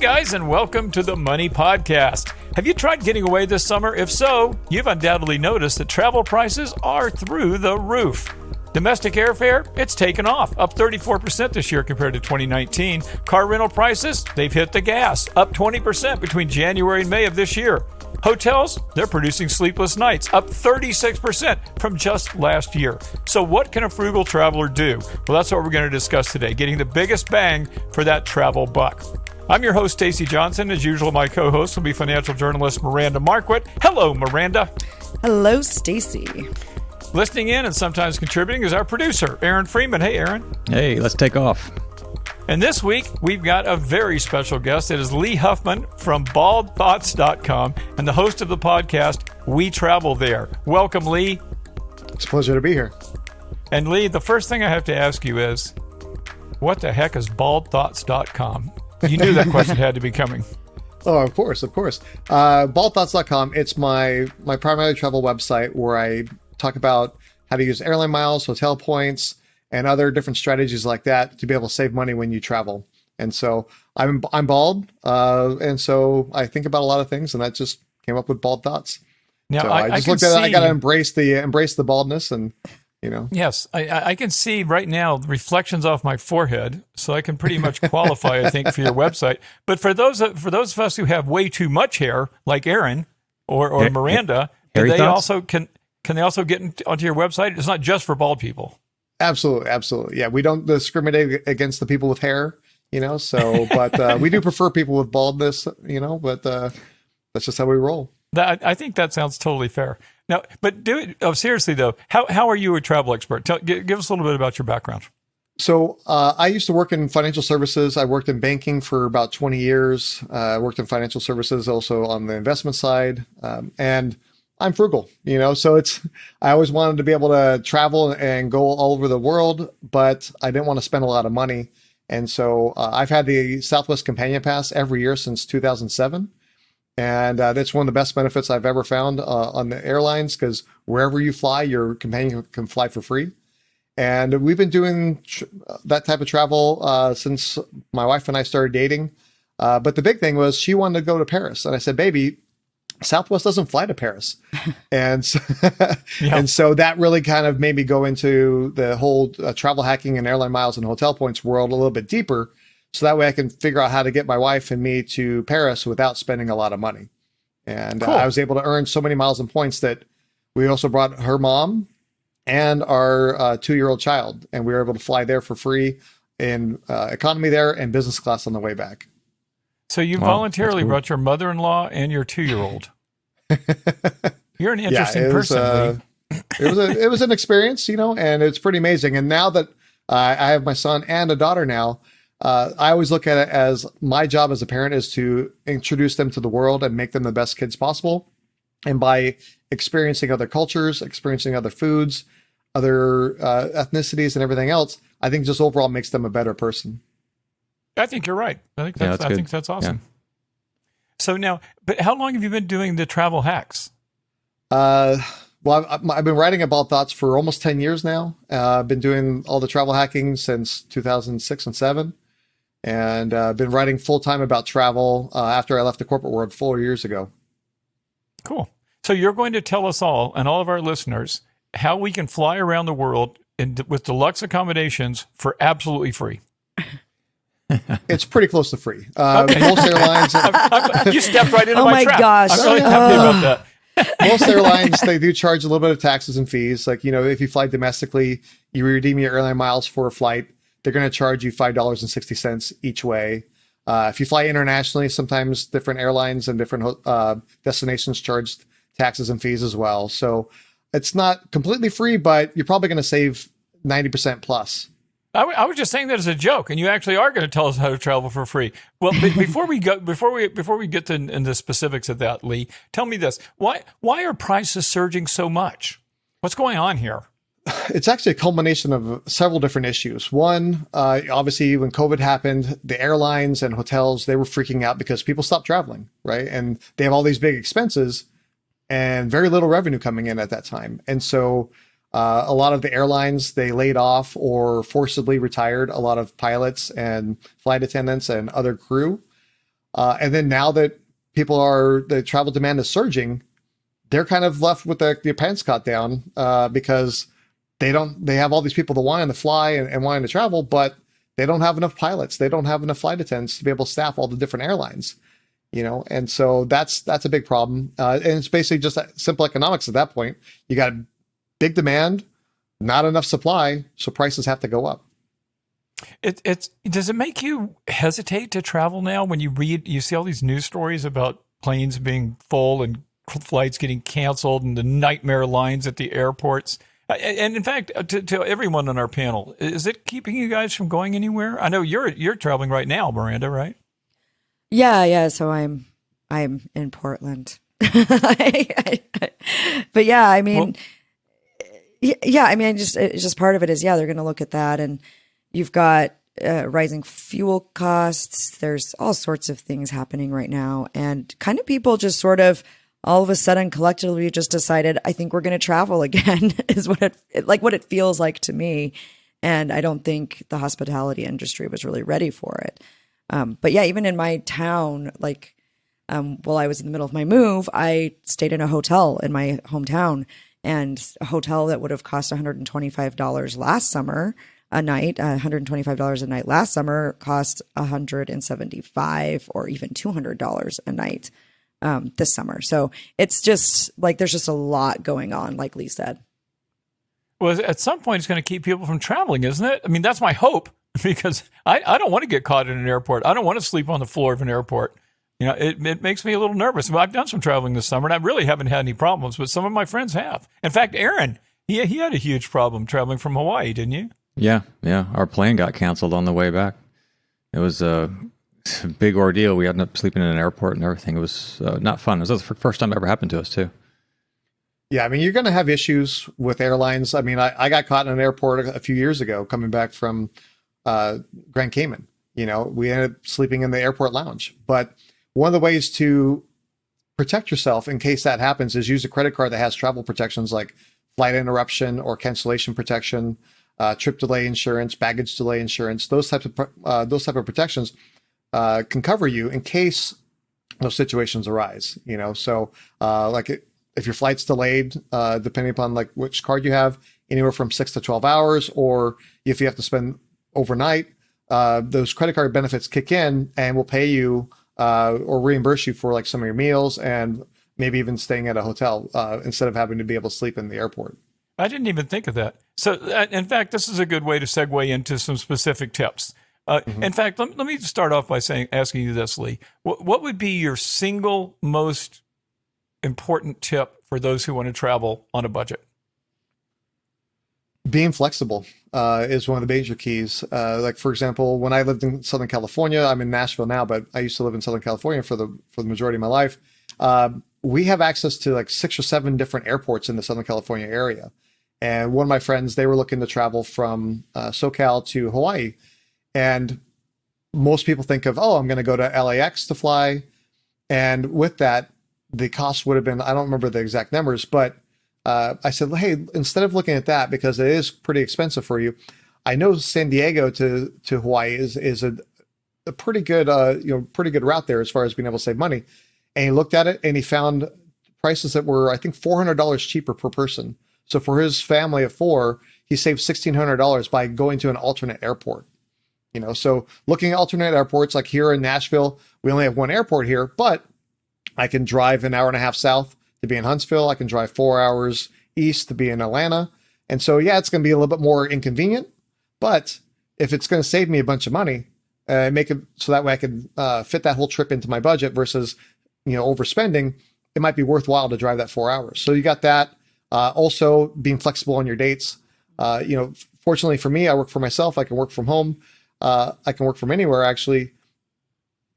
guys, and welcome to the Money Podcast. Have you tried getting away this summer? If so, you've undoubtedly noticed that travel prices are through the roof. Domestic airfare, it's taken off, up 34% this year compared to 2019. Car rental prices, they've hit the gas, up 20% between January and May of this year. Hotels, they're producing sleepless nights, up 36% from just last year. So what can a frugal traveler do? Well, that's what we're going to discuss today, getting the biggest bang for that travel buck. I'm your host, Stacy Johnson. As usual, my co-host will be financial journalist Miranda Marquit. Hello, Miranda. Hello, Stacy. Listening in and sometimes contributing is our producer, Aaron Freeman. Hey, Aaron. Hey, let's take off. And this week, we've got a very special guest. It is Lee Huffman from baldthoughts.com and the host of the podcast, We Travel There. Welcome, Lee. It's a pleasure to be here. And Lee, the first thing I have to ask you is, what the heck is baldthoughts.com? You knew that question had to be coming. Oh, of course. Baldthoughts.com, it's my primary travel website where I talk about how to use airline miles, hotel points, and other different strategies like that to be able to save money when you travel. And so I'm bald, and so I think about a lot of things, and that just came up with Bald Thoughts. Now, so I just looked at it. I got to embrace the baldness, and Yes, I can see right now the reflections off my forehead, so I can pretty much qualify, I think, for your website. But for those of us who have way too much hair, like Aaron or Miranda, do they also can they also get onto your website? It's not just for bald people. Absolutely. Yeah, we don't discriminate against the people with hair, but we do prefer people with baldness, but that's just how we roll. I think that sounds totally fair. Now, but seriously though, how are you a travel expert? Give us a little bit about your background. So I used to work in financial services. I worked in banking for about 20 years. I worked in financial services also on the investment side, and I'm frugal, so I always wanted to be able to travel and go all over the world, but I didn't want to spend a lot of money. And so I've had the Southwest Companion Pass every year since 2007. And that's one of the best benefits I've ever found on the airlines, because wherever you fly, your companion can fly for free. And we've been doing that type of travel since my wife and I started dating. But the big thing was she wanted to go to Paris. And I said, baby, Southwest doesn't fly to Paris. And so, and so that really kind of made me go into the whole travel hacking and airline miles and hotel points world a little bit deeper. So that way I can figure out how to get my wife and me to Paris without spending a lot of money. And cool. I was able to earn so many miles and points that we also brought her mom and our 2-year-old child. And we were able to fly there for free in economy there and business class on the way back. So you voluntarily brought your mother-in-law and your 2-year-old. You're an interesting person. It was an experience, and it's pretty amazing. And now that I have my son and a daughter now, I always look at it as my job as a parent is to introduce them to the world and make them the best kids possible. And by experiencing other cultures, experiencing other foods, other ethnicities and everything else, I think just overall makes them a better person. I think you're right. I think that's awesome. Yeah. So now, but how long have you been doing the travel hacks? Well, I've been writing about thoughts for almost 10 years now. I've been doing all the travel hacking since 2006 and 2007. And I've been writing full time about travel after I left the corporate world 4 years ago. Cool. So you're going to tell us all and all of our listeners how we can fly around the world with deluxe accommodations for absolutely free. It's pretty close to free. Most airlines. You stepped right into my trap. Oh my gosh. I'm really happy about that. Most airlines, they do charge a little bit of taxes and fees. Like, if you fly domestically, you redeem your airline miles for a flight, they're going to charge you $5.60 each way. If you fly internationally, sometimes different airlines and different destinations charge taxes and fees as well. So it's not completely free, but you're probably going to save 90% plus. I was just saying that as a joke, and you actually are going to tell us how to travel for free. Well, before we get into specifics of that, Lee, tell me this: why are prices surging so much? What's going on here? It's actually a culmination of several different issues. One, obviously, when COVID happened, the airlines and hotels, they were freaking out because people stopped traveling, right? And they have all these big expenses and very little revenue coming in at that time. And so a lot of the airlines, they laid off or forcibly retired a lot of pilots and flight attendants and other crew. And then now that the travel demand is surging, they're kind of left with their pants caught down because they have all these people that want to fly and wanting to travel, but they don't have enough pilots. They don't have enough flight attendants to be able to staff all the different airlines, and so that's a big problem. And it's basically just simple economics at that point. You got a big demand, not enough supply, so prices have to go up. Does it make you hesitate to travel now when you see all these news stories about planes being full and flights getting canceled and the nightmare lines at the airports? And in fact, to everyone on our panel, is it keeping you guys from going anywhere? I know you're traveling right now, Miranda, right? Yeah. So I'm in Portland. But yeah, I mean, it's just part of it is, they're going to look at that, and you've got rising fuel costs. There's all sorts of things happening right now, and kind of people just sort of all of a sudden collectively just decided, I think we're going to travel again is what it feels like to me. And I don't think the hospitality industry was really ready for it. But yeah, even in my town, while I was in the middle of my move, I stayed in a hotel in my hometown, and a hotel that would have cost $125 last summer a night, $125 a night last summer cost $175 or even $200 a night this summer. So it's just there's just a lot going on, like Lee said. Well, at some point, it's going to keep people from traveling, isn't it? I mean, that's my hope, because I don't want to get caught in an airport. I don't want to sleep on the floor of an airport. It makes me a little nervous. Well, I've done some traveling this summer, and I really haven't had any problems, but some of my friends have. In fact, Aaron, he had a huge problem traveling from Hawaii, didn't you? Yeah. Our plane got canceled on the way back. It was a big ordeal. We ended up sleeping in an airport and everything. It was not fun. It was the first time it ever happened to us, too. Yeah, I mean, you're going to have issues with airlines. I mean, I got caught in an airport a few years ago coming back from Grand Cayman. We ended up sleeping in the airport lounge. But one of the ways to protect yourself in case that happens is use a credit card that has travel protections like flight interruption or cancellation protection, trip delay insurance, baggage delay insurance. Those type of protections can cover you in case those situations arise. So if your flight's delayed, depending upon which card you have, anywhere from 6 to 12 hours, or if you have to spend overnight, those credit card benefits kick in and will pay you or reimburse you for some of your meals and maybe even staying at a hotel instead of having to be able to sleep in the airport. I didn't even think of that. So, in fact, this is a good way to segue into some specific tips. In fact, let me start off by asking you this, Lee. What would be your single most important tip for those who want to travel on a budget? Being flexible is one of the major keys. For example, when I lived in Southern California, I'm in Nashville now, but I used to live in Southern California for the majority of my life. We have access to 6 or 7 different airports in the Southern California area. And one of my friends, they were looking to travel from SoCal to Hawaii. And most people think of, I'm going to go to LAX to fly. And with that, the cost would have been, I don't remember the exact numbers, but I said, hey, instead of looking at that, because it is pretty expensive for you, I know San Diego to Hawaii is a pretty good route there as far as being able to save money. And he looked at it and he found prices that were, I think, $400 cheaper per person. So for his family of 4, he saved $1,600 by going to an alternate airport. So looking at alternate airports, like here in Nashville, we only have one airport here, but I can drive an hour and a half south to be in Huntsville. I can drive 4 hours east to be in Atlanta. And so, it's going to be a little bit more inconvenient, but if it's going to save me a bunch of money, make it so that way I can fit that whole trip into my budget versus, overspending, it might be worthwhile to drive that 4 hours. So you got that. Also being flexible on your dates. Fortunately for me, I work for myself. I can work from home. I can work from anywhere, actually.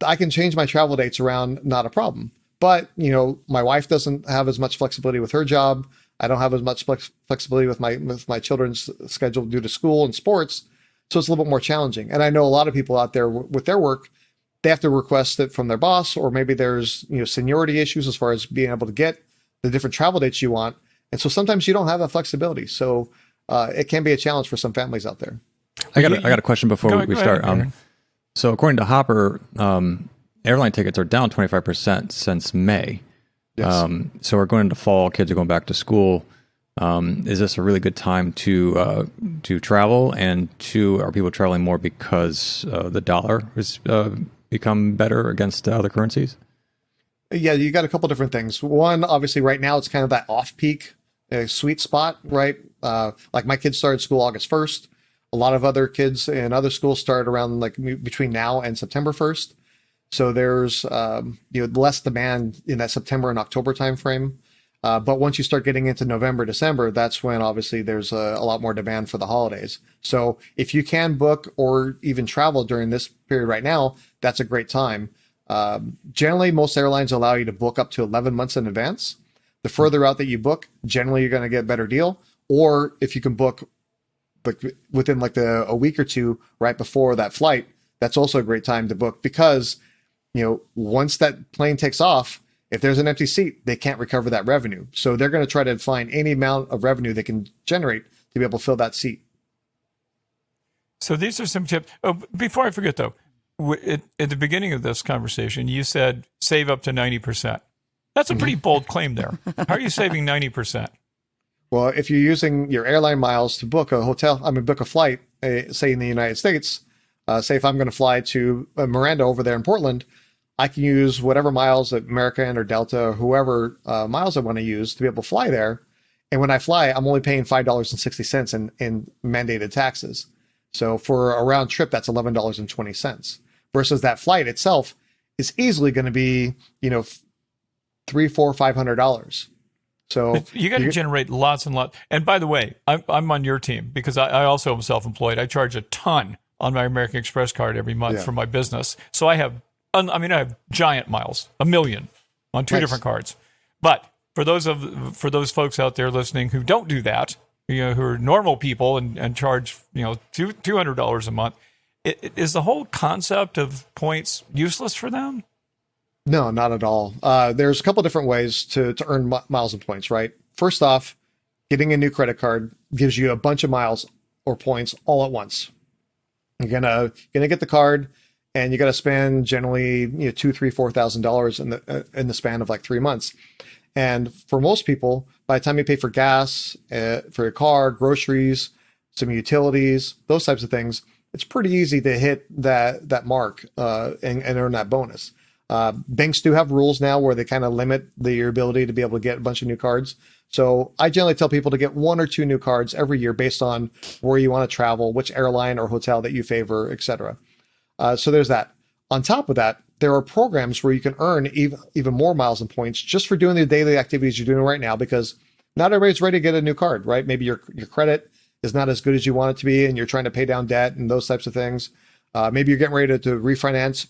I can change my travel dates around, not a problem. But, my wife doesn't have as much flexibility with her job. I don't have as much flexibility with my children's schedule due to school and sports. So it's a little bit more challenging. And I know a lot of people out there with their work, they have to request it from their boss, or maybe there's, seniority issues as far as being able to get the different travel dates you want. And so sometimes you don't have that flexibility. So it can be a challenge for some families out there. I got a question before we start. So according to Hopper, airline tickets are down 25% since May. Yes. So we're going into fall. Kids are going back to school. Is this a really good time to travel? And two, are people traveling more because the dollar has become better against other currencies? Yeah, you got a couple different things. One, obviously, right now it's kind of that off-peak sweet spot, right? Like my kids started school August 1st. A lot of other kids in other schools start around like between now and September 1st. So there's less demand in that September and October timeframe. But once you start getting into November, December, that's when obviously there's a lot more demand for the holidays. So if you can book or even travel during this period right now, that's a great time. Generally, most airlines allow you to book up to 11 months in advance. The further out that you book, generally you're going to get a better deal. Or if you can book within like a week or two right before that flight, that's also a great time to book because, once that plane takes off, if there's an empty seat, they can't recover that revenue. So they're going to try to find any amount of revenue they can generate to be able to fill that seat. So these are some tips. Oh, before I forget though, at the beginning of this conversation, you said save up to 90%. That's a pretty bold claim there. How are you saving 90%? Well, if you're using your airline miles to book book a flight, say in the United States, say if I'm going to fly to Miranda over there in Portland, I can use whatever miles that American or Delta or whoever miles I want to use to be able to fly there. And when I fly, I'm only paying $5.60 in mandated taxes. So for a round trip, that's $11.20 versus that flight itself is easily going to be, $300, $400, $500. So you got to generate lots and lots. And by the way, I'm on your team because I also am self-employed. I charge a ton on my American Express card every month for my business. So I have giant miles, 1 million on two different cards. But for those folks out there listening who don't do that, who are normal people and charge $200 a month, is the whole concept of points useless for them? No, not at all. There's a couple different ways to earn miles and points, right? First off, getting a new credit card gives you a bunch of miles or points all at once. You're gonna get the card, and you got to spend generally $2,000, $3,000, $4,000 in the span of like 3 months. And for most people, by the time you pay for gas, for your car, groceries, some utilities, those types of things, it's pretty easy to hit that mark and earn that bonus. Banks do have rules now where they kind of limit your ability to be able to get a bunch of new cards. So I generally tell people to get 1 or 2 new cards every year based on where you want to travel, which airline or hotel that you favor, etc. So there's that. On top of that, there are programs where you can earn even more miles and points just for doing the daily activities you're doing right now, because not everybody's ready to get a new card, right? Maybe your credit is not as good as you want it to be and you're trying to pay down debt and those types of things. Maybe you're getting ready to refinance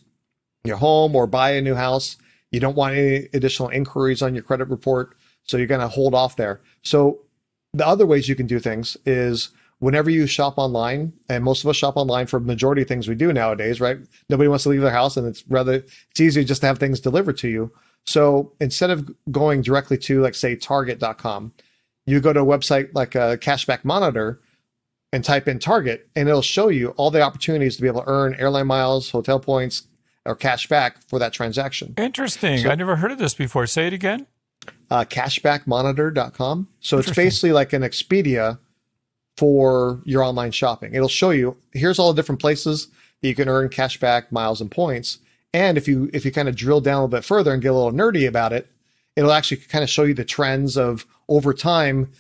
your home or buy a new house. You don't want any additional inquiries on your credit report, so you're going to hold off there. So the other ways you can do things is whenever you shop online, and most of us shop online for the majority of things we do nowadays, right? Nobody wants to leave their house, and it's easier just to have things delivered to you. So instead of going directly to, like, say, Target.com, you go to a website like a Cashback Monitor and type in Target, and it'll show you all the opportunities to be able to earn airline miles, hotel points, or cash back for that transaction. Interesting. So, I never heard of this before. Say it again. Cashbackmonitor.com. So it's basically like an Expedia for your online shopping. It'll show you, here's all the different places that you can earn cash back, miles, and points. And if you kind of drill down a little bit further and get a little nerdy about it, it'll actually kind of show you the trends of over time.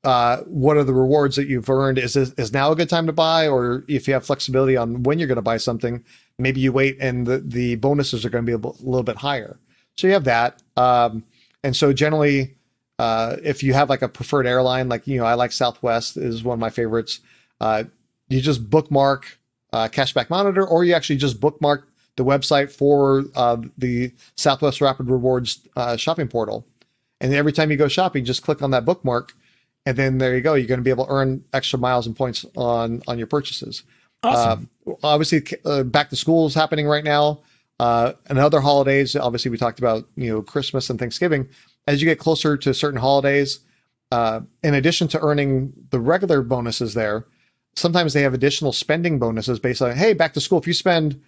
What are the rewards that you've earned? Is now a good time to buy? Or if you have flexibility on when you're going to buy something, maybe you wait and the bonuses are going to be a little bit higher. So you have that. And so generally, if you have like a preferred airline, like, I like Southwest is one of my favorites. You just bookmark Cashback Monitor, or you actually just bookmark the website for the Southwest Rapid Rewards shopping portal. And every time you go shopping, just click on that bookmark. And then there you go. You're going to be able to earn extra miles and points on your purchases. Awesome. Obviously, back to school is happening right now. And other holidays, obviously, we talked about Christmas and Thanksgiving. As you get closer to certain holidays, in addition to earning the regular bonuses there, sometimes they have additional spending bonuses based on, hey, back to school. If you spend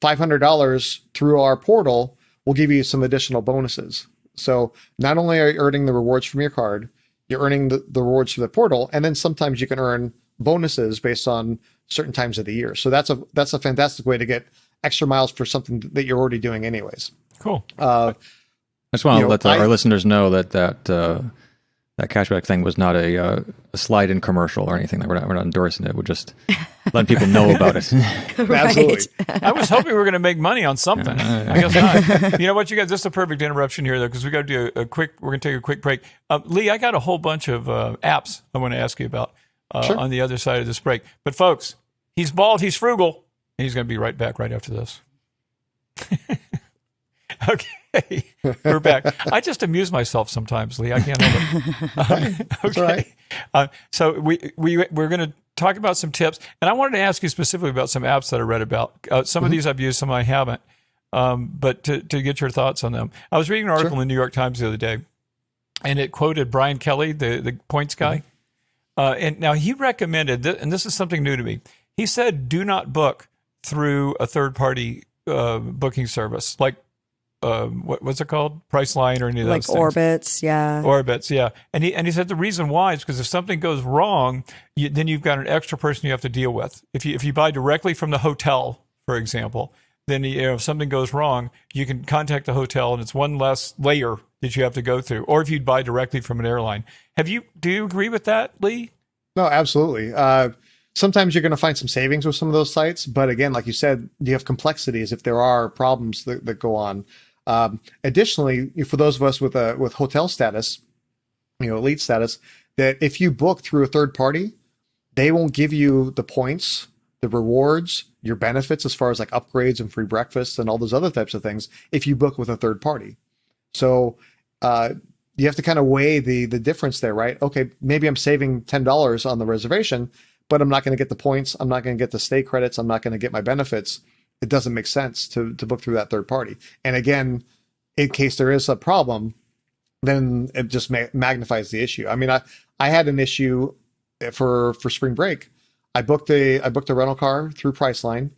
$500 through our portal will give you some additional bonuses. So not only are you earning the rewards from your card, you're earning the rewards from the portal, and then sometimes you can earn bonuses based on certain times of the year. So that's a fantastic way to get extra miles for something that you're already doing anyways. Cool. I just want to let our listeners know that cashback thing was not a slide-in commercial or anything. We're not endorsing it. We're just letting people know about it. Absolutely. I was hoping we were going to make money on something. I guess not. You know what, you guys? This is a perfect interruption here, though, because we got to do we're going to take a quick break. Lee, I got a whole bunch of apps I want to ask you about Sure. on the other side of this break. But folks, he's bald, he's frugal, and he's going to be right back right after this. Okay, we're back. I just amuse myself sometimes, Lee. I can't help it. Okay. Right. So we're going to talk about some tips, and I wanted to ask you specifically about some apps that I read about. Some of these I've used, some I haven't. But to get your thoughts on them, I was reading an article in the New York Times the other day, and it quoted Brian Kelly, the points guy. And now he recommended, and this is something new to me. He said, do not book through a third-party booking service like. What's it called? Priceline or any of those things? Orbitz, yeah. Orbitz, yeah. And he said the reason why is because if something goes wrong, then you've got an extra person you have to deal with. If you buy directly from the hotel, for example, then if something goes wrong, you can contact the hotel, and it's one less layer that you have to go through. Or if you buy directly from an airline, do you agree with that, Lee? No, absolutely. Sometimes you're going to find some savings with some of those sites, but again, like you said, you have complexities if there are problems that go on. Additionally, for those of us with hotel status, elite status, that if you book through a third party, they won't give you the points, the rewards, your benefits as far as like upgrades and free breakfasts and all those other types of things if you book with a third party. So you have to kind of weigh the difference there, right? Okay, maybe I'm saving $10 on the reservation, but I'm not going to get the points. I'm not going to get the stay credits. I'm not going to get my benefits. It doesn't make sense to book through that third party. And again, in case there is a problem, then it just magnifies the issue. I mean, I had an issue for spring break. I booked a rental car through Priceline,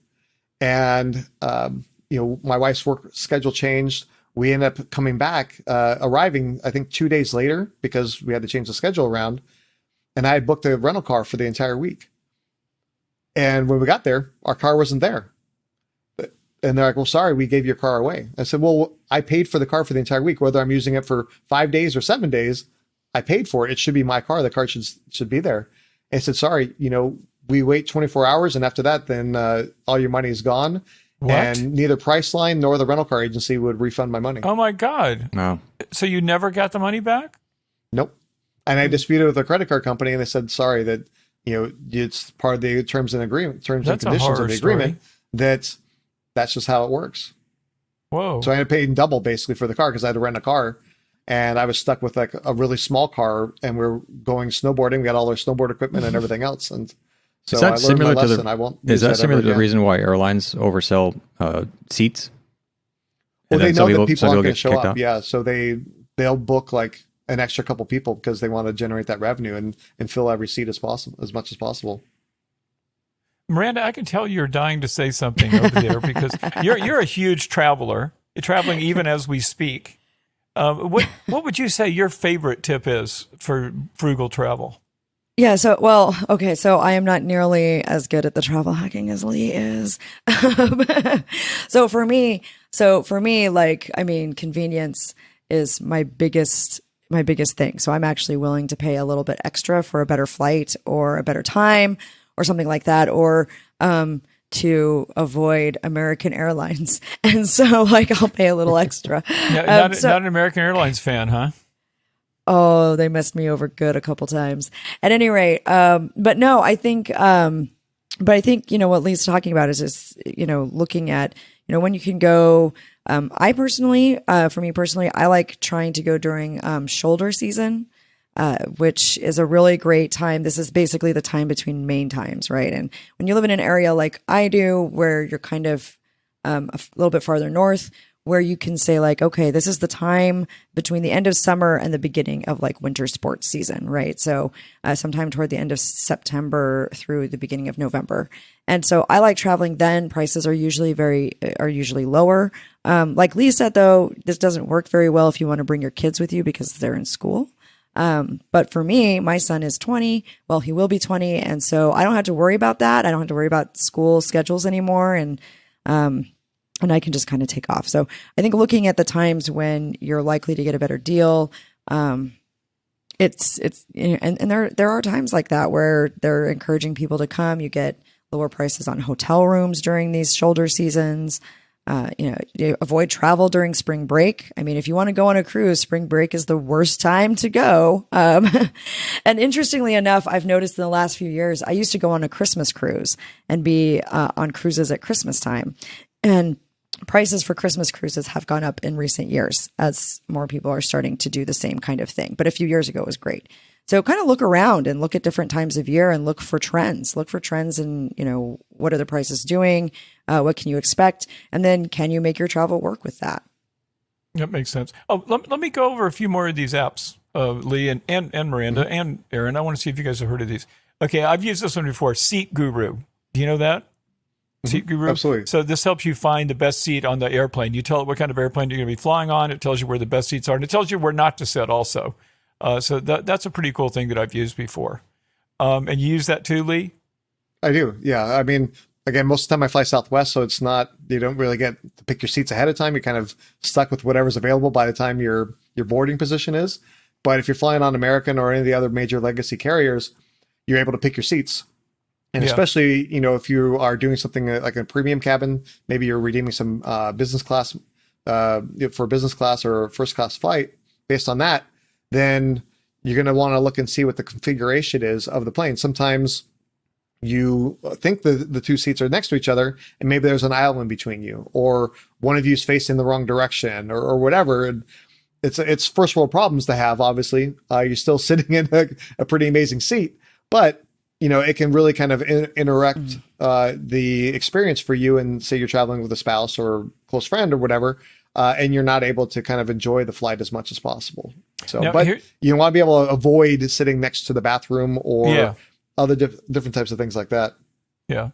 and my wife's work schedule changed. We ended up coming back, arriving I think 2 days later because we had to change the schedule around. And I had booked a rental car for the entire week. And when we got there, our car wasn't there. And they're like, well, sorry, we gave your car away. I said, well, I paid for the car for the entire week, whether I'm using it for 5 days or 7 days. I paid for it. It should be my car. The car should be there. And I said, sorry, we wait 24 hours. And after that, then all your money is gone. What? And neither Priceline nor the rental car agency would refund my money. Oh, my God. No. So you never got the money back? Nope. And I disputed with the credit card company, and they said, sorry, that it's part of the terms and conditions of the agreement that's just how it works. Whoa. So I ended up paying double basically for the car because I had to rent a car, and I was stuck with like a really small car, and we were going snowboarding. We got all our snowboard equipment and everything else. And so I learned my lesson. Is that similar to the reason why airlines oversell seats? Well, they know that people aren't going to show up. Yeah. So they'll book like an extra couple people because they want to generate that revenue and fill every seat as much as possible. Miranda, I can tell you're dying to say something over there because you're a huge traveler. You're traveling even as we speak. What would you say your favorite tip is for frugal travel? Yeah. So I am not nearly as good at the travel hacking as Lee is. So for me, convenience is my biggest thing. So I'm actually willing to pay a little bit extra for a better flight or a better time or something like that, or to avoid American Airlines. And so I'll pay a little extra. Not an American Airlines fan, huh? Oh, they messed me over good a couple times. At any rate, but no, I think what Lee's talking about is just, looking at, when you can go. For me personally, I like trying to go during shoulder season, which is a really great time. This is basically the time between main times, right? And when you live in an area like I do, where you're kind of a little bit farther north, where you can say like, okay, this is the time between the end of summer and the beginning of like winter sports season, right? So sometime toward the end of September through the beginning of November. And so I like traveling then. Prices are usually lower. Like Lee said, though, this doesn't work very well if you want to bring your kids with you because they're in school. But for me, my son is 20. Well, he will be 20. And so I don't have to worry about that. I don't have to worry about school schedules anymore. And I can just kind of take off. So I think looking at the times when you're likely to get a better deal, it's, and there are times like that where they're encouraging people to come. You get lower prices on hotel rooms during these shoulder seasons. You avoid travel during spring break. I mean, if you want to go on a cruise, spring break is the worst time to go. And interestingly enough, I've noticed in the last few years, I used to go on a Christmas cruise and be on cruises at Christmas time. And prices for Christmas cruises have gone up in recent years as more people are starting to do the same kind of thing. But a few years ago, it was great. So kind of look around and look at different times of year and look for trends. Look for trends and, what are the prices doing? What can you expect? And then can you make your travel work with that? That makes sense. Oh, let me go over a few more of these apps, Lee and Miranda and Aaron. I want to see if you guys have heard of these. Okay, I've used this one before, SeatGuru. Do you know that? SeatGuru? Absolutely. So this helps you find the best seat on the airplane. You tell it what kind of airplane you're going to be flying on. It tells you where the best seats are. And it tells you where not to sit also. So that's a pretty cool thing that I've used before. And you use that too, Lee? I do. Yeah. I mean, again, most of the time I fly Southwest, so it's not, you don't really get to pick your seats ahead of time. You're kind of stuck with whatever's available by the time your boarding position is. But if you're flying on American or any of the other major legacy carriers, you're able to pick your seats. And especially, if you are doing something like a premium cabin, maybe you're redeeming some business class for business class or first class flight, based on that, then you're going to want to look and see what the configuration is of the plane. Sometimes you think the two seats are next to each other and maybe there's an aisle in between you, or one of you is facing the wrong direction or whatever. And it's first world problems to have, obviously. You're still sitting in a pretty amazing seat, but it can really kind of interact the experience for you. And say you're traveling with a spouse or close friend or whatever, and you're not able to kind of enjoy the flight as much as possible. So, now, but you want to be able to avoid sitting next to the bathroom or other different types of things like that. Yeah.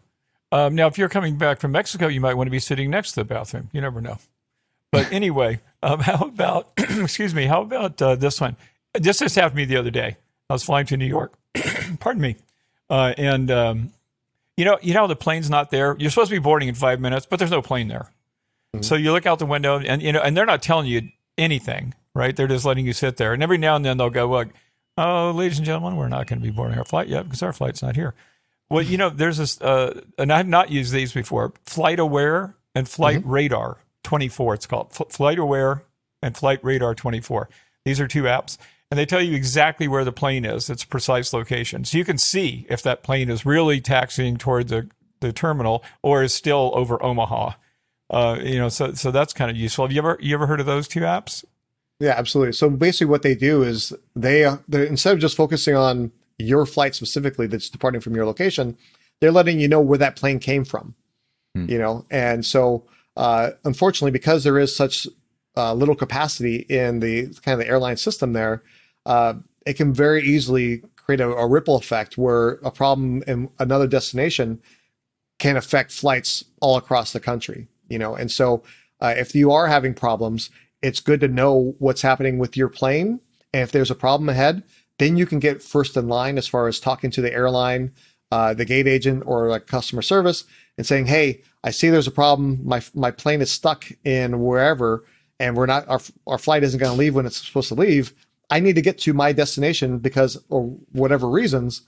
Now, if you're coming back from Mexico, you might want to be sitting next to the bathroom. You never know. But anyway, how about, how about this one? This just happened to me the other day. I was flying to New York. Pardon me. You know, the plane's not there. You're supposed to be boarding in 5 minutes, but there's no plane there. Mm-hmm. So you look out the window and, and they're not telling you anything, right? They're just letting you sit there. And every now and then they'll go, well, oh, ladies and gentlemen, we're not going to be boarding our flight yet because our flight's not here. Well, there's this, and I've not used these before, FlightAware and FlightRadar24. It's called FlightAware and FlightRadar24. These are two apps. And they tell you exactly where the plane is, its precise location. So you can see if that plane is really taxiing toward the terminal or is still over Omaha. So that's kind of useful. Have you ever heard of those two apps? Yeah, absolutely. So basically what they do is they instead of just focusing on your flight specifically that's departing from your location, they're letting you know where that plane came from, And so unfortunately, because there is such little capacity in the kind of the airline system there, it can very easily create a ripple effect where a problem in another destination can affect flights all across the country, And so if you are having problems, it's good to know what's happening with your plane. And if there's a problem ahead, then you can get first in line as far as talking to the airline, the gate agent or like customer service and saying, hey, I see there's a problem. My plane is stuck in wherever, and we're not, our flight isn't going to leave when it's supposed to leave. I need to get to my destination because, or whatever reasons.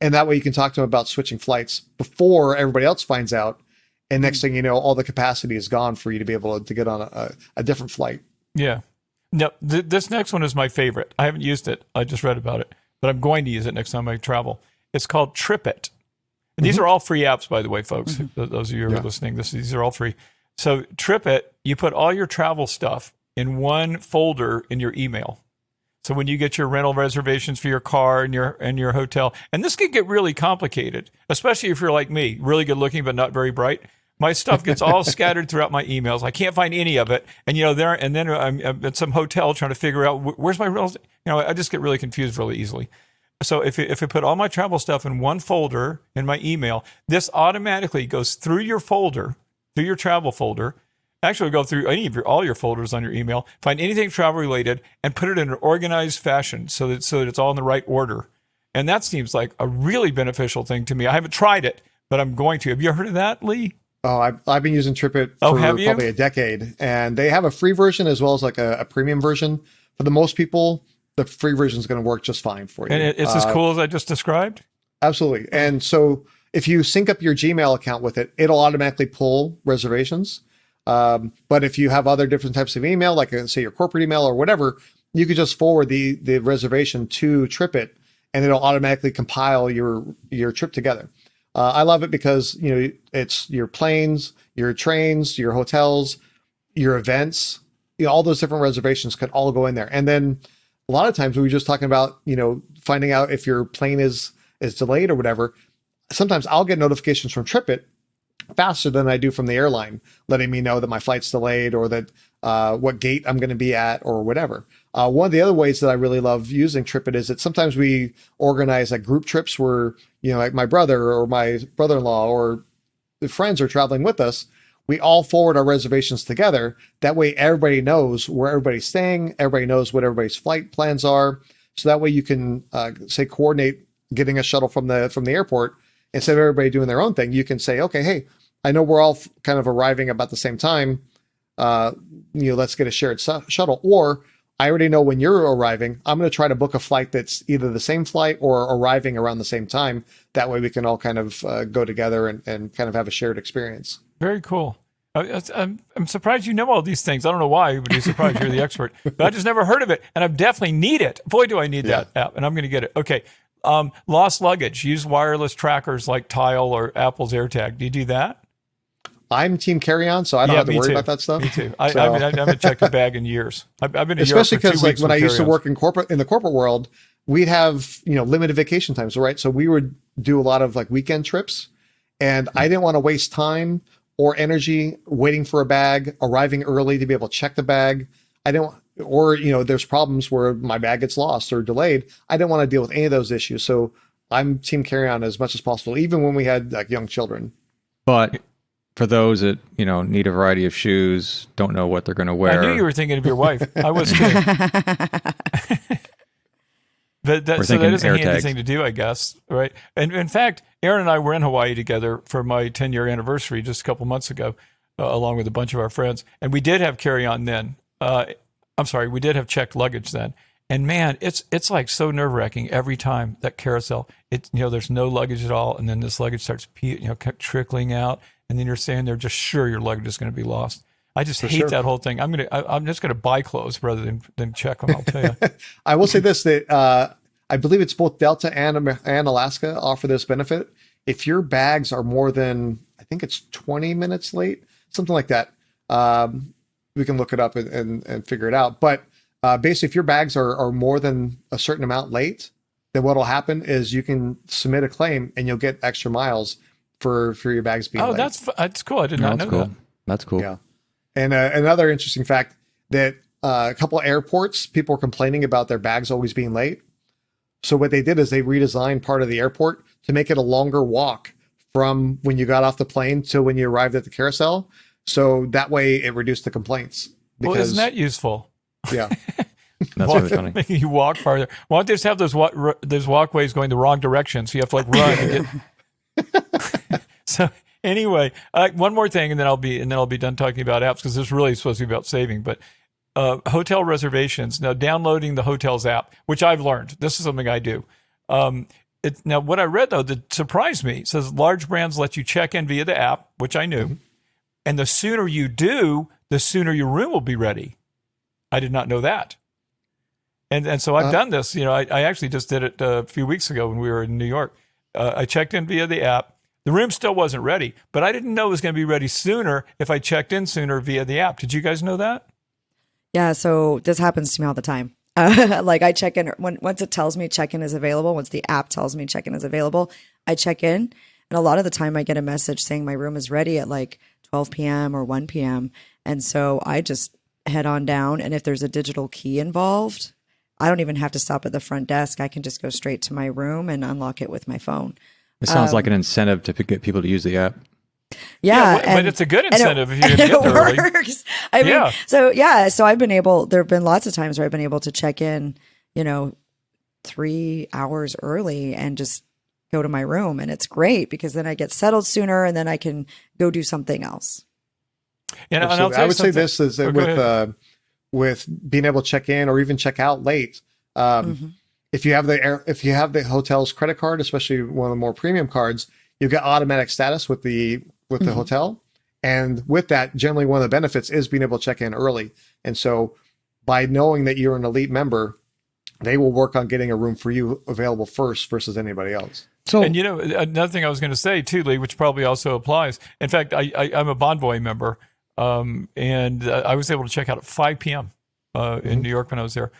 And that way you can talk to them about switching flights before everybody else finds out. And next thing you know, all the capacity is gone for you to be able to get on a different flight. Yeah. Now, this next one is my favorite. I haven't used it. I just read about it, but I'm going to use it next time I travel. It's called TripIt. And these are all free apps, by the way, folks. Those of you who are listening, these are all free. So TripIt, you put all your travel stuff in one folder in your email. So when you get your rental reservations for your car and your hotel, and this can get really complicated, especially if you're like me, really good looking but not very bright. My stuff gets all scattered throughout my emails. I can't find any of it. And, then I'm at some hotel trying to figure out where's my real, I just get really confused really easily. So if I put all my travel stuff in one folder in my email, this automatically goes through your folder, through your travel folder. Actually, go through all your folders on your email, find anything travel related, and put it in an organized fashion so that it's all in the right order. And that seems like a really beneficial thing to me. I haven't tried it, but I'm going to. Have you heard of that, Lee? Oh, I've been using TripIt for probably a decade, and they have a free version as well as like a premium version. For the most people, the free version is going to work just fine for you. And it's as cool as I just described? Absolutely. And so if you sync up your Gmail account with it, it'll automatically pull reservations. But if you have other different types of email, like say your corporate email or whatever, you could just forward the reservation to TripIt, and it'll automatically compile your trip together. I love it because, it's your planes, your trains, your hotels, your events, all those different reservations can all go in there. And then a lot of times we were just talking about, finding out if your plane is delayed or whatever. Sometimes I'll get notifications from TripIt faster than I do from the airline, letting me know that my flight's delayed or that what gate I'm going to be at or whatever. One of the other ways that I really love using TripIt is that sometimes we organize like group trips where, like my brother or my brother-in-law or the friends are traveling with us. We all forward our reservations together. That way everybody knows where everybody's staying. Everybody knows what everybody's flight plans are. So that way you can say coordinate getting a shuttle from the airport. Instead of everybody doing their own thing, you can say, okay, hey, I know we're all kind of arriving about the same time. Let's get a shared shuttle. Or I already know when you're arriving, I'm going to try to book a flight that's either the same flight or arriving around the same time. That way we can all kind of go together and kind of have a shared experience. Very cool. I'm surprised you know all these things. I don't know why, but you're surprised you're the expert. But I just never heard of it, and I definitely need it. Boy, do I need that app, and I'm going to get it. Okay. Lost luggage. Use wireless trackers like Tile or Apple's AirTag. Do you do that? I'm team carry-on, so I don't have to worry about that stuff. Me too. I haven't checked a bag in years. I've been in especially because like when I used to work in the corporate world, we'd have limited vacation times, right? So we would do a lot of like weekend trips, and I didn't want to waste time or energy waiting for a bag, arriving early to be able to check the bag. There's problems where my bag gets lost or delayed. I didn't want to deal with any of those issues. So I'm team carry-on as much as possible, even when we had like young children. But for those that, need a variety of shoes, don't know what they're going to wear. I knew you were thinking of your wife. I was too. But that is a handy thing to do, I guess, right? And in fact, Aaron and I were in Hawaii together for my 10-year anniversary just a couple months ago, along with a bunch of our friends. And we did have carry-on then. We did have checked luggage then. And man, it's like so nerve-wracking every time that carousel. There's no luggage at all, and then this luggage starts trickling out, and then you're saying they're just sure your luggage is going to be lost. I just hate that whole thing. I'm just gonna buy clothes rather than check them. I'll tell you. I will say this, that I believe it's both Delta and Alaska offer this benefit. If your bags are more than, I think it's 20 minutes late, something like that, we can look it up and figure it out. But basically, if your bags are more than a certain amount late, then what'll happen is you can submit a claim and you'll get extra miles for your bags being late. That's cool. I did not know that. That's cool. Yeah. And another interesting fact that a couple of airports, people were complaining about their bags always being late. So what they did is they redesigned part of the airport to make it a longer walk from when you got off the plane to when you arrived at the carousel. So that way it reduced the complaints. Well, isn't that useful? Yeah. That's really funny. Making you walk farther. Why don't they just have those walkways going the wrong direction, so you have to like run and get... So anyway, one more thing, and then I'll be done talking about apps, because this is really supposed to be about saving. But hotel reservations. Now, downloading the hotels app, which I've learned, this is something I do. Now, what I read though that surprised me, it says large brands let you check in via the app, which I knew, and the sooner you do, the sooner your room will be ready. I did not know that. And so I've done this. I actually just did it a few weeks ago when we were in New York. I checked in via the app. The room still wasn't ready, but I didn't know it was going to be ready sooner if I checked in sooner via the app. Did you guys know that? Yeah, so this happens to me all the time. Like I check in once it tells me check-in is available, once the app tells me check-in is available, I check in. And a lot of the time I get a message saying my room is ready at like 12 p.m. or 1 p.m. And so I just head on down. And if there's a digital key involved, I don't even have to stop at the front desk. I can just go straight to my room and unlock it with my phone. It sounds like an incentive to get people to use the app. Yeah, but it's a good incentive if you can get there early. Works. I mean, so I've been able, there have been lots of times where I've been able to check in, 3 hours early and just go to my room. And it's great because then I get settled sooner and then I can go do something else. And I would say this is with being able to check in or even check out late. If you have the hotel's credit card, especially one of the more premium cards, you get automatic status with the hotel. And with that, generally one of the benefits is being able to check in early. And so by knowing that you're an elite member, they will work on getting a room for you available first versus anybody else. So, and another thing I was going to say too, Lee, which probably also applies. In fact, I'm a Bonvoy member, and I was able to check out at 5 p.m. In New York when I was there,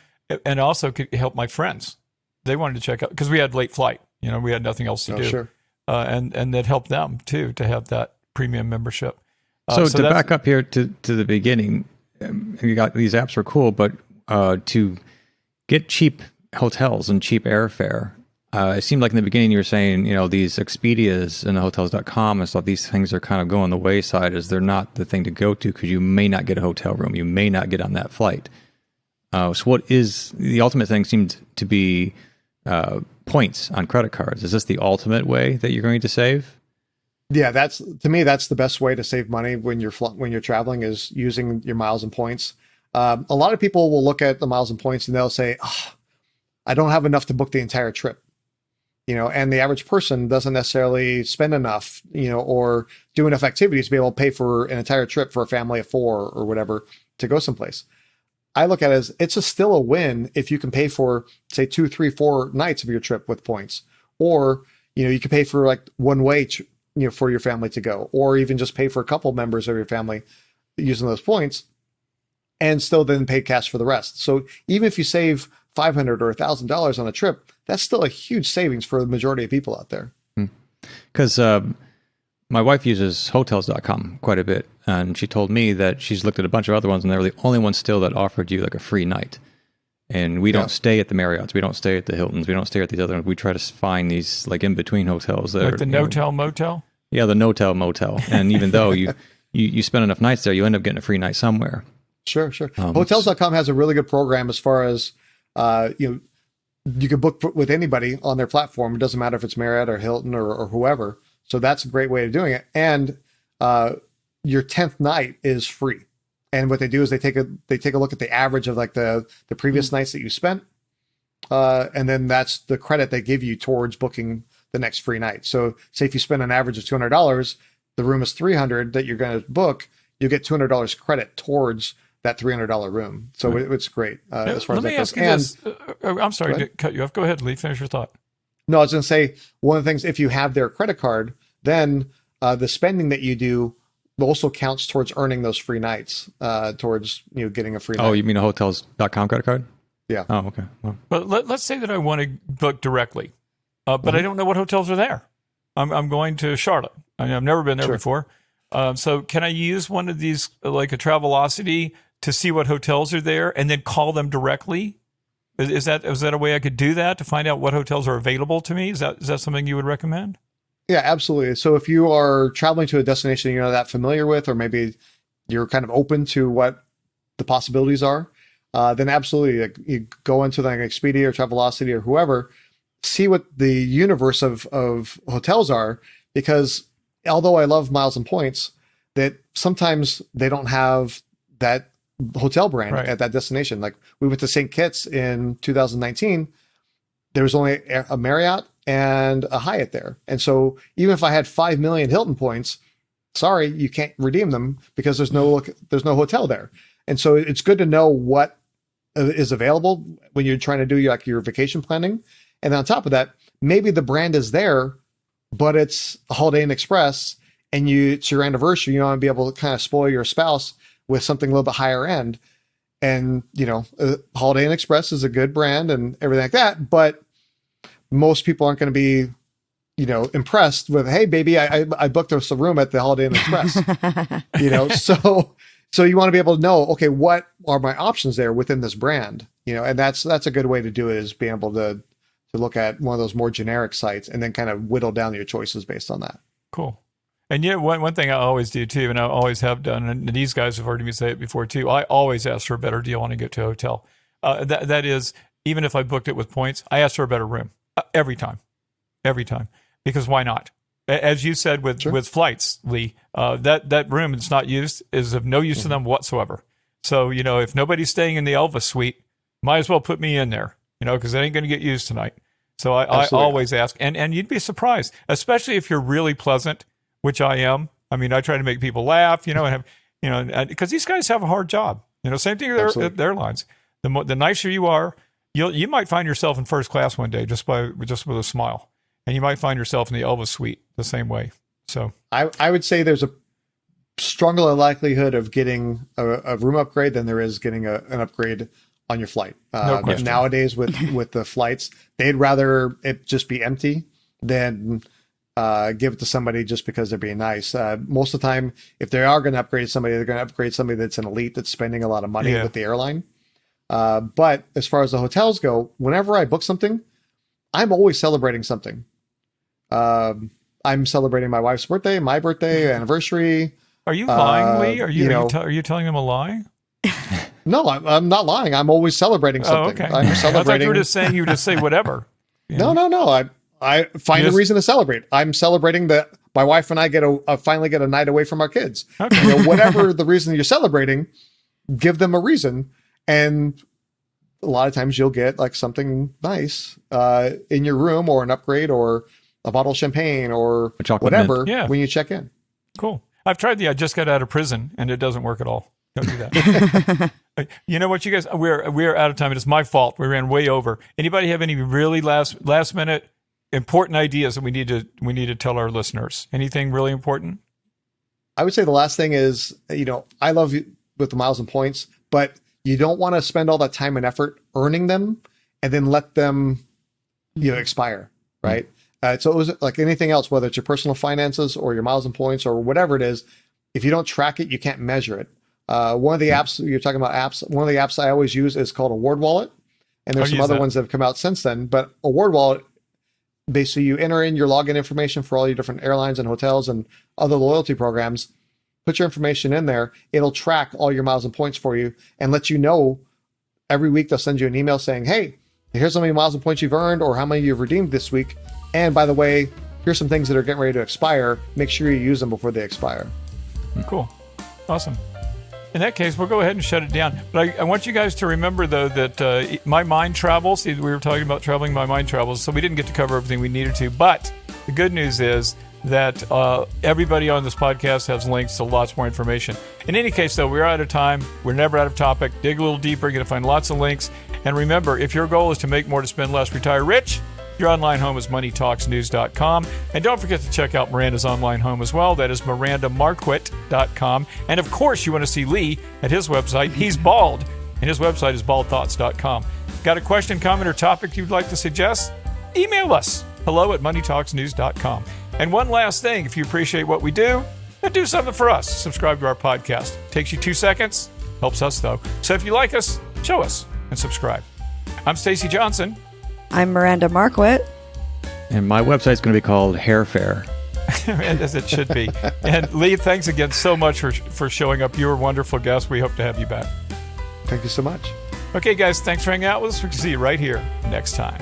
and also could help my friends. They wanted to check out because we had late flight. We had nothing else to do, sure. And that helped them too to have that premium membership. So to back up here to the beginning, you got these apps are cool, but to get cheap hotels and cheap airfare. It seemed like in the beginning you were saying, these Expedias and the hotels.com and stuff, these things are kind of going the wayside as they're not the thing to go to because you may not get a hotel room. You may not get on that flight. So what is the ultimate thing seemed to be points on credit cards. Is this the ultimate way that you're going to save? Yeah, that's the best way to save money when you're traveling is using your miles and points. A lot of people will look at the miles and points and they'll say, I don't have enough to book the entire trip. And the average person doesn't necessarily spend enough, or do enough activities to be able to pay for an entire trip for a family of 4 or whatever to go someplace. I look at it as it's still a win if you can pay for, say, 2, 3, 4 nights of your trip with points, or, you can pay for like one way, for your family to go, or even just pay for a couple members of your family using those points and still then pay cash for the rest. So even if you save $500 or $1,000 on a trip, that's still a huge savings for the majority of people out there. Because my wife uses hotels.com quite a bit, and she told me that she's looked at a bunch of other ones, and they were the only ones still that offered you like a free night. And we don't stay at the Marriotts, we don't stay at the Hiltons, we don't stay at these other ones. We try to find these like in between hotels that like are the no-tell motel. Yeah, the no-tell motel. And even though you spend enough nights there, you end up getting a free night somewhere. Sure. Hotels.com has a really good program as far as you can book with anybody on their platform. It doesn't matter if it's Marriott or Hilton or whoever. So that's a great way of doing it. And your 10th night is free. And what they do is they take a look at the average of like the previous nights that you spent. And then that's the credit they give you towards booking the next free night. So say if you spend an average of $200, the room is $300 that you're going to book, you get $200 credit towards that $300 room. So it's great as far as that goes. Let me ask you this. I'm sorry to cut you off. Go ahead, Lee. Finish your thought. No, I was going to say one of the things, if you have their credit card, then the spending that you do also counts towards earning those free nights, towards getting a free night. Oh, you mean a hotels.com credit card? Yeah. Oh, okay. Well. But let's say that I want to book directly, but I don't know what hotels are there. I'm going to Charlotte. I've never been there before. So can I use one of these, like a Travelocity, to see what hotels are there and then call them directly? Is that a way I could do that to find out what hotels are available to me? Is that something you would recommend? Yeah, absolutely. So if you are traveling to a destination you're not that familiar with, or maybe you're kind of open to what the possibilities are, then absolutely you go into like Expedia or Travelocity or whoever, see what the universe of hotels are, because although I love miles and points, that sometimes they don't have that hotel brand at that destination. Like we went to St. Kitts in 2019, there was only a Marriott and a Hyatt there. And so even if I had 5 million Hilton points, sorry, you can't redeem them because there's no hotel there. And so it's good to know what is available when you're trying to do your vacation planning. And on top of that, maybe the brand is there, but it's a Holiday Inn Express and it's your anniversary. You want to be able to kind of spoil your spouse with something a little bit higher end. And, Holiday Inn Express is a good brand and everything like that, but most people aren't going to be impressed with, hey, baby, I booked us a room at the Holiday Inn Express. So you want to be able to know, okay, what are my options there within this brand? And that's a good way to do it, is being able to look at one of those more generic sites and then kind of whittle down your choices based on that. Cool. And one thing I always do too, and I always have done, and these guys have heard me say it before too, I always ask for a better deal when I get to a hotel. That is, even if I booked it with points, I ask for a better room every time. Because why not? As you said with flights, Lee, that room that's not used is of no use to them whatsoever. So, if nobody's staying in the Elvis suite, might as well put me in there, because it ain't going to get used tonight. So I always ask, and you'd be surprised, especially if you're really pleasant, which I am. I mean, I try to make people laugh, and have, because these guys have a hard job. Same thing with the airlines. The nicer you are, you might find yourself in first class one day just with a smile, and you might find yourself in the Elvis suite the same way. So I would say there's a stronger likelihood of getting a room upgrade than there is getting an upgrade on your flight. No question. Nowadays with the flights, they'd rather it just be empty than give it to somebody just because they're being nice. Most of the time, if they are going to upgrade somebody, they're going to upgrade somebody that's an elite, that's spending a lot of money with the airline. But as far as the hotels go, whenever I book something, I'm always celebrating something. I'm celebrating my wife's birthday, my birthday, anniversary. Are you lying, Lee? Are you telling them a lie? No, I'm not lying. I'm always celebrating something. Oh, okay. I'm celebrating. I thought you were just saying you would just say whatever. No. I find a reason to celebrate. I'm celebrating that my wife and I finally get a night away from our kids. Okay. Whatever the reason you're celebrating, give them a reason. And a lot of times you'll get like something nice in your room, or an upgrade, or a bottle of champagne, or whatever when you check in. Cool. I've tried I just got out of prison, and it doesn't work at all. Don't do that. You know what, you guys? We're out of time. It is my fault. We ran way over. Anybody have any really last minute important ideas that we need to tell our listeners? Anything really important? I would say the last thing is, I love you with the miles and points, but you don't want to spend all that time and effort earning them and then let them, expire, right? So it was like anything else, whether it's your personal finances or your miles and points or whatever it is. If you don't track it, you can't measure it. One of the apps, you're talking about apps, one of the apps I always use is called Award Wallet. And there's some other ones that have come out since then. But Award Wallet, basically you enter in your login information for all your different airlines and hotels and other loyalty programs, put your information in there. It'll track all your miles and points for you and let you know every week. They'll send you an email saying, hey, here's how many miles and points you've earned or how many you've redeemed this week. And by the way, here's some things that are getting ready to expire. Make sure you use them before they expire. Cool. Awesome. In that case, we'll go ahead and shut it down. But I want you guys to remember, though, that my mind travels. We were talking about traveling, my mind travels, so we didn't get to cover everything we needed to. But the good news is that everybody on this podcast has links to lots more information. In any case, though, we're out of time. We're never out of topic. Dig a little deeper. You're going to find lots of links. And remember, if your goal is to make more to spend less, retire rich, your online home is moneytalksnews.com. And don't forget to check out Miranda's online home as well. That is mirandamarquit.com. And of course, you want to see Lee at his website. He's bald, and his website is baldthoughts.com. Got a question, comment, or topic you'd like to suggest? Email us, hello@moneytalksnews.com. And one last thing, if you appreciate what we do, then do something for us. Subscribe to our podcast. Takes you 2 seconds, helps us though. So if you like us, show us and subscribe. I'm Stacy Johnson. I'm Miranda Marquit. And my website's going to be called Airfare. As it should be. And Lee, thanks again so much for showing up. You're a wonderful guest. We hope to have you back. Thank you so much. Okay, guys, thanks for hanging out with us. We'll see you right here next time.